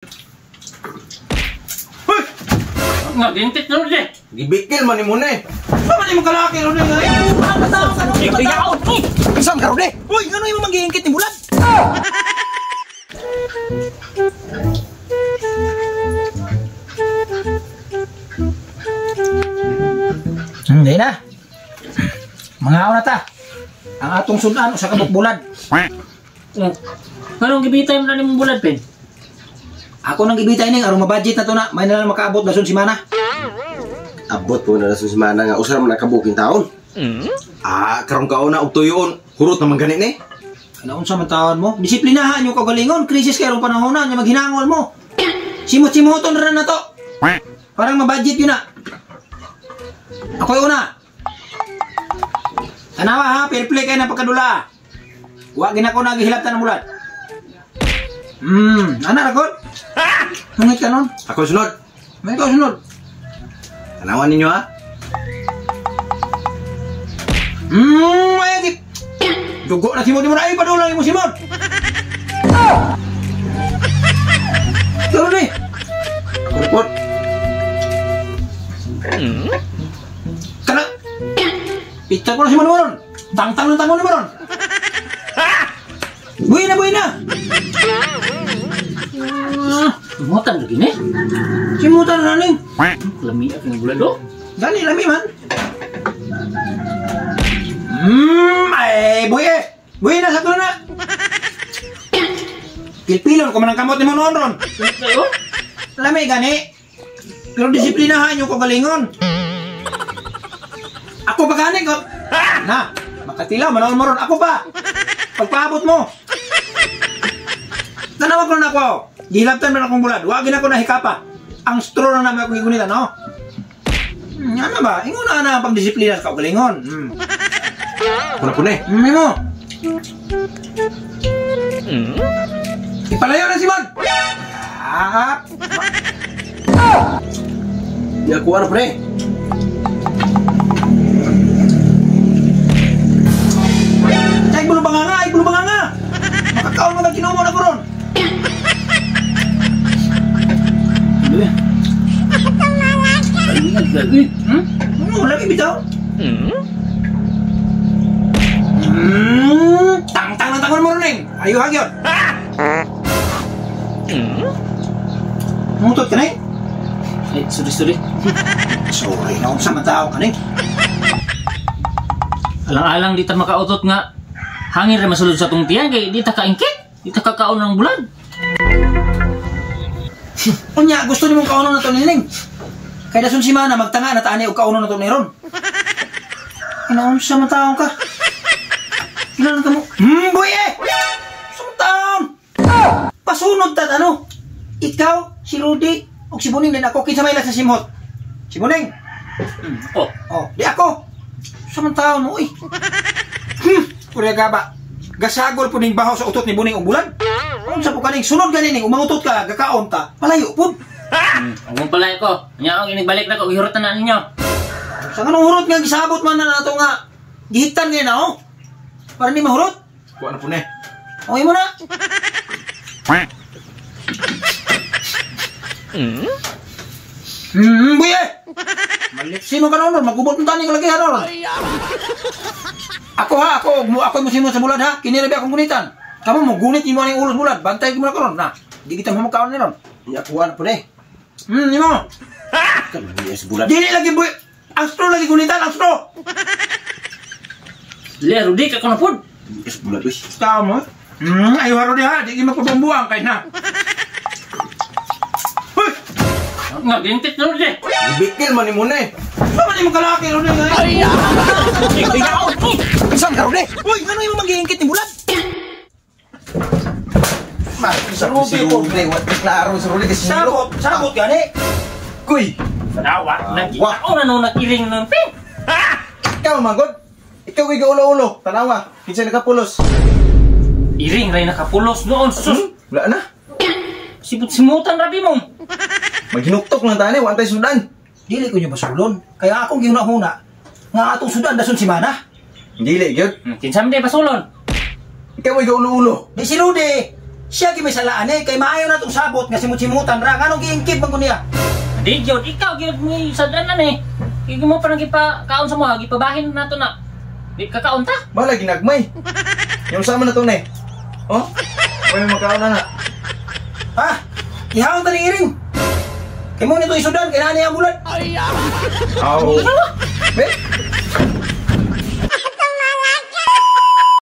Hoy! Nga, gintit na rin eh. Gibikil man ni mo na eh. Saan man yung kalaki rin eh? Ano tao ka rin? Ikaw! Isang ka rin eh. Uy, ano yung mag-iingkit ni Bulan? Hindi na. Mga na ta. Ang atong sudan sa kabuk bulad. Anong gibitay mo na ni mong bulad, Pen? Ako nang gibitay ning aron mabudget na to na. May nalang makaabot dason si mana. Abot po na nasun si Mana nga usara man nakabuking taon. Karong kaon na og tuyoon. Hurot naman gani ni. Ano unsa man taon mo? Disiplinahan yung kagalingon. Krisis kay rong panahon na nya maghinangol mo. Simot-simoton ra na to. Parang mabudget yun na. Ako yung una. Tanawa ha, fair play kayo ng pagkadula. Huwag ginako na gihilaptan ng mulat. Anak rakot? Hangit ka nun? Ako sunod. May ikaw sunod. Tanawan ninyo ha. Ayagip. Dugo na Simon. Ay, padulang mo Simon. Taro ni. Kurpot. Kana. Picture ko na Simon Maron. Tang-tang ng tangon ni Maron. Buhay na. Mutan lagi ni? Simutan na rin. Lami aking bulad do. Gani, lami man. Ay, buhay. Buhay na sa na. Pilpilon ko man ang kamot ni Manon ron. Kayo? Lami gani. Pero disiplinahan yung kagalingon. Ako ba gani ko? Na, makatilaw, Manon mo ron. Ako ba? Pagpaabot mo. Tanawa ko na ako. Gihilaptan man akong bulad. Huwag ako na hikapa. Ang straw na namin akong gigunitan, no? Ano ba? Ingon na ang pagdisiplina sa kagalingon. Puna-puna eh. Mo. Ipalayo na Simon. Di ako ano pre. Ay, bulu banganga. Makakaon mo na kinumo na ko ron. Ingat lagi. Lagi bitaw. Tang-tang ng tangon mo ron, Ayo hagyot. Mutot ka na Eh, sorry. Sorry na kung sa matao ka na Alang-alang di ta makautot nga. Hangin rin masulod sa tong tiyan kay di ta kaingkit. Di ta kakaon ng bulad. Unya, gusto ni mong kauno na to niling. Kaya dasun si Mana, magtanga na taani o kauno na to ni Ron. Inaon sa mataong ka. Ilan ka mo? Boy eh! Sa mataong! Pasunod tat ano? Ikaw, si Rudy, o si Buning din ako, kinsa may sa simot. Si Buning! Di ako. Sa mataong mo, uy. Kurya gaba. Gasagol po ning bahaw sa utot ni Buning o bulan. Kung sa po kaning sunod ganin, umangutot ka, gakaon ta, malayo po. Ang palay ko. Nya ako inigbalik na ko, ihurot na ninyo. Sa kanong hurot nga, gisabot man na nato nga. Gihitan ngayon na, Para ni mahurot. Kuha na puna eh. Okay mo na. Buye! Sino ka na nun? Magubot ng tani ka lagi, ano? Ako mo simot sa bulad, ha? Kinirabi akong gunitan. Kamu mo gunit mo ang ulos bulad. Bantay ko mo na karon. Na, di kita mo magkaon niron. Iya kuha na puna eh. Di mo. Kalagi sa bulat. Dili lagi buye. Astro lagi gunitan, astro. Lero di ka kono pud. Sa bulat wis. Tao mo? Ayaw haro di ha. Di ka magpapambuang kay na. Hoy! Nga, gintit na rin eh. Gibikil man ni mo na eh. Saan man yung kalaki ron eh? Ikaw! Isang ka rin eh. Uy, ano yung mag-iingkit ni Bulan? Sa Rudy. Wat klaro sa Rudy kasi Sabot gani. Kuy. Tanawa, nagkitaon na nung nakiring ng pin. Ikaw magod. Ikaw ay ulo-ulo. Tanawa. Kinsa nakapulos. Iring rin nakapulos noon. Sus! Wala na. Sibut-simutan rabi mo. Maghinuktok lang tani. Wantay sudan. Dili ko niyo basulon. Kaya akong gihuna-huna. Nga atong sudan dason si Mana. Dili gyud. Kinsam di basulon. Ikaw ay ulo-ulo. Di si Rudy. Siya gi may salaan kay maayo na tong sabot nga simut-simutan ra nganong giingkit man ko niya. Di gyud ikaw gyud ni sa danan eh. Igi mo pa nang kaon sa mo, gipabahin nato na. Di ka kaon ta. Bala ginagmay. Yung sama na to ne. Oh? May magkaon na. Ha? Ihawon ta ni iring. Kay mo nito isudan kay nani ang bulan. Aw. Be,